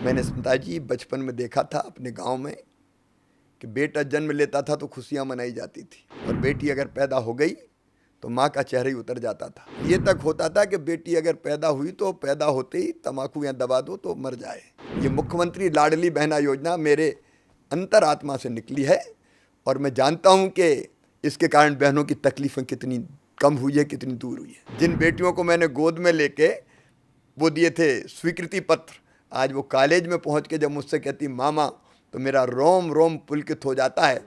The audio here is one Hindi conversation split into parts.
मैंने स्मिता जी बचपन में देखा था अपने गांव में कि बेटा जन्म लेता था तो खुशियां मनाई जाती थी, और बेटी अगर पैदा हो गई तो माँ का चेहरा ही उतर जाता था। ये तक होता था कि बेटी अगर पैदा हुई तो पैदा होते ही तम्बाकू या दबा दो तो मर जाए। ये मुख्यमंत्री लाडली बहना योजना मेरे अंतरात्मा से निकली है, और मैं जानता हूँ कि इसके कारण बहनों की तकलीफें कितनी कम हुई है, कितनी दूर हुई है। जिन बेटियों को मैंने गोद में लेके वो दिए थे स्वीकृति पत्र, आज वो कॉलेज में पहुंच के जब मुझसे कहती मामा, तो मेरा रोम रोम पुलकित हो जाता है।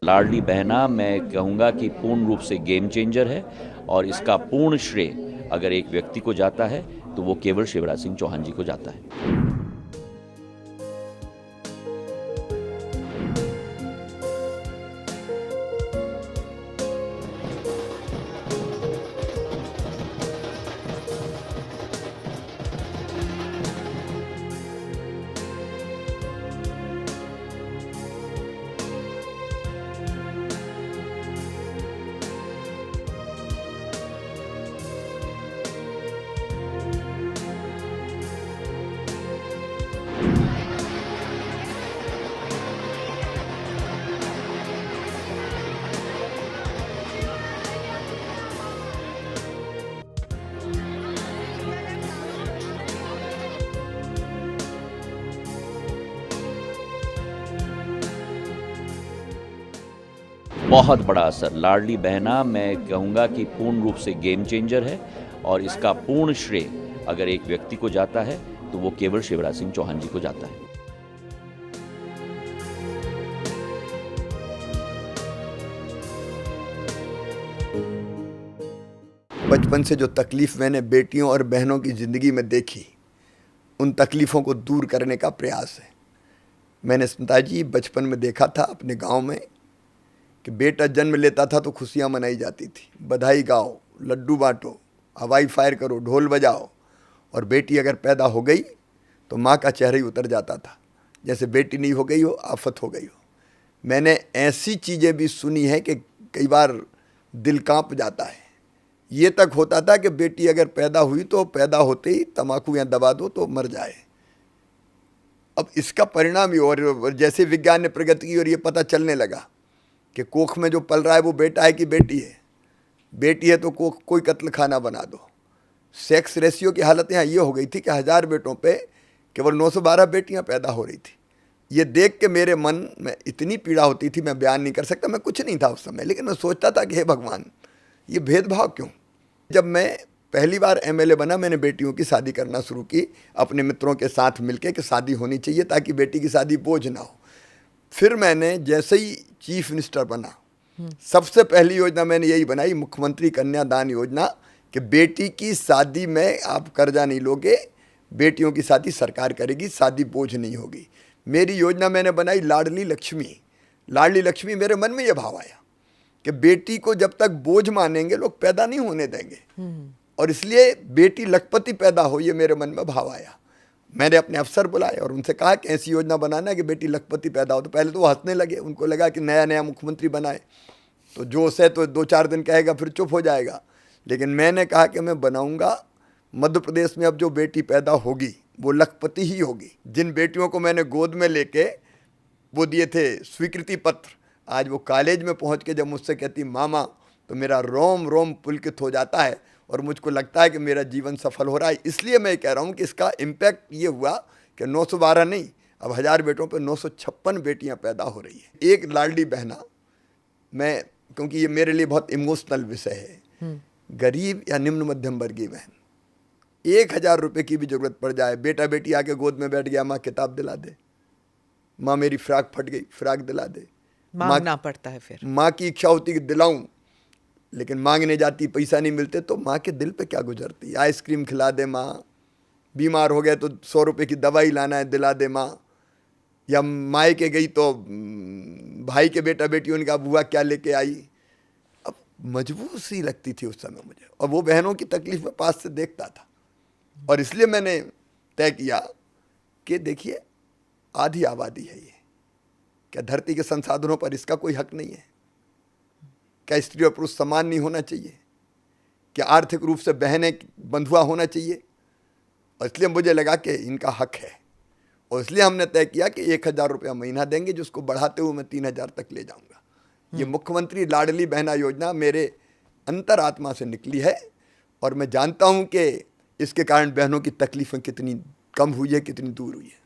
लाडली बहना मैं कहूँगा कि पूर्ण रूप से गेम चेंजर है, और इसका पूर्ण श्रेय अगर एक व्यक्ति को जाता है तो वो केवल शिवराज सिंह चौहान जी को जाता है। बहुत बड़ा असर। लाडली बहना मैं कहूँगा कि पूर्ण रूप से गेम चेंजर है, और इसका पूर्ण श्रेय अगर एक व्यक्ति को जाता है तो वो केवल शिवराज सिंह चौहान जी को जाता है। बचपन से जो तकलीफ मैंने बेटियों और बहनों की ज़िंदगी में देखी, उन तकलीफ़ों को दूर करने का प्रयास है। मैंने स्मिता जी बचपन में देखा था अपने गांव में कि बेटा जन्म लेता था तो खुशियां मनाई जाती थी। बधाई गाओ, लड्डू बांटो, हवाई फायर करो, ढोल बजाओ, और बेटी अगर पैदा हो गई तो माँ का चेहरा ही उतर जाता था, जैसे बेटी नहीं हो गई हो, आफत हो गई हो। मैंने ऐसी चीज़ें भी सुनी हैं कि कई बार दिल कांप जाता है। ये तक होता था कि बेटी अगर पैदा हुई तो पैदा होते ही तम्बाकू या दबा दो तो मर जाए। अब इसका परिणाम ही, और जैसे विज्ञान ने प्रगति की और ये पता चलने लगा कि कोख में जो पल रहा है वो बेटा है कि बेटी है। बेटी है तो कोई कत्ल खाना बना दो। सेक्स रेशियो की हालत यहाँ ये हो गई थी कि 1000 बेटों पे केवल 912 बेटियाँ पैदा हो रही थी। ये देख के मेरे मन में इतनी पीड़ा होती थी, मैं बयान नहीं कर सकता। मैं कुछ नहीं था उस समय, लेकिन मैं सोचता था कि हे भगवान, ये भेदभाव क्यों। जब मैं पहली बार एमएलए बना, मैंने बेटियों की शादी करना शुरू की अपने मित्रों के साथ मिलके कि शादी होनी चाहिए ताकि बेटी की शादी बोझ ना हो। फिर मैंने जैसे ही चीफ मिनिस्टर बना, सबसे पहली योजना मैंने यही बनाई, मुख्यमंत्री कन्यादान योजना, कि बेटी की शादी में आप कर्जा नहीं लोगे, बेटियों की शादी सरकार करेगी, शादी बोझ नहीं होगी। मेरी योजना मैंने बनाई लाडली लक्ष्मी। लाडली लक्ष्मी, मेरे मन में यह भाव आया कि बेटी को जब तक बोझ मानेंगे लोग पैदा नहीं होने देंगे, और इसलिए बेटी लखपति पैदा हो, ये मेरे मन में भाव आया। मैंने अपने अफसर बुलाए और उनसे कहा कि ऐसी योजना बनाना है कि बेटी लखपति पैदा हो। तो पहले तो वो हंसने लगे, उनको लगा कि नया नया मुख्यमंत्री बनाए तो जोश है तो 2-4 दिन कहेगा फिर चुप हो जाएगा। लेकिन मैंने कहा कि मैं बनाऊंगा, मध्य प्रदेश में अब जो बेटी पैदा होगी वो लखपति ही होगी। जिन बेटियों को मैंने गोद में लेके वो दिए थे स्वीकृति पत्र, आज वो कॉलेज में पहुंच के जब मुझसे कहती मामा, तो मेरा रोम रोम पुलकित हो जाता है, और मुझको लगता है कि मेरा जीवन सफल हो रहा है। इसलिए मैं कह रहा हूँ कि इसका इम्पैक्ट ये हुआ कि 912 नहीं, अब 1000 बेटों पे 956 बेटियां पैदा हो रही है। एक लाडली बहना, मैं, क्योंकि ये मेरे लिए बहुत इमोशनल विषय है, गरीब या निम्न मध्यम वर्गीय बहन, 1000 रुपये की भी जरूरत पड़ जाए, बेटा बेटी आके गोद में बैठ गया, माँ किताब दिला दे, माँ मेरी फ्राक फट गई, फ्राक दिला दे, मांगना पड़ता है। फिर माँ की इच्छा होती कि दिलाऊं, लेकिन मांगने जाती, पैसा नहीं मिलते, तो माँ के दिल पे क्या गुजरती। आइसक्रीम खिला दे माँ, बीमार हो गया तो 100 रुपये की दवाई लाना है, दिला दे माँ। या मायके गई तो भाई के बेटा बेटी उनका बुआ क्या लेके आई। अब मजबूर सी लगती थी उस समय मुझे, और वो बहनों की तकलीफ में पास से देखता था। और इसलिए मैंने तय किया कि देखिए, आधी आबादी है ये, क्या धरती के संसाधनों पर इसका कोई हक नहीं है? क्या स्त्री और पुरुष समान नहीं होना चाहिए? क्या आर्थिक रूप से बहनें बंधुआ होना चाहिए? और इसलिए मुझे लगा कि इनका हक है, और इसलिए हमने तय किया कि 1,000 रुपया महीना देंगे, जिसको बढ़ाते हुए मैं 3,000 तक ले जाऊंगा। ये मुख्यमंत्री लाडली बहना योजना मेरे अंतरात्मा से निकली है, और मैं जानता हूं कि इसके कारण बहनों की तकलीफें कितनी कम हुई है, कितनी दूर हुई है।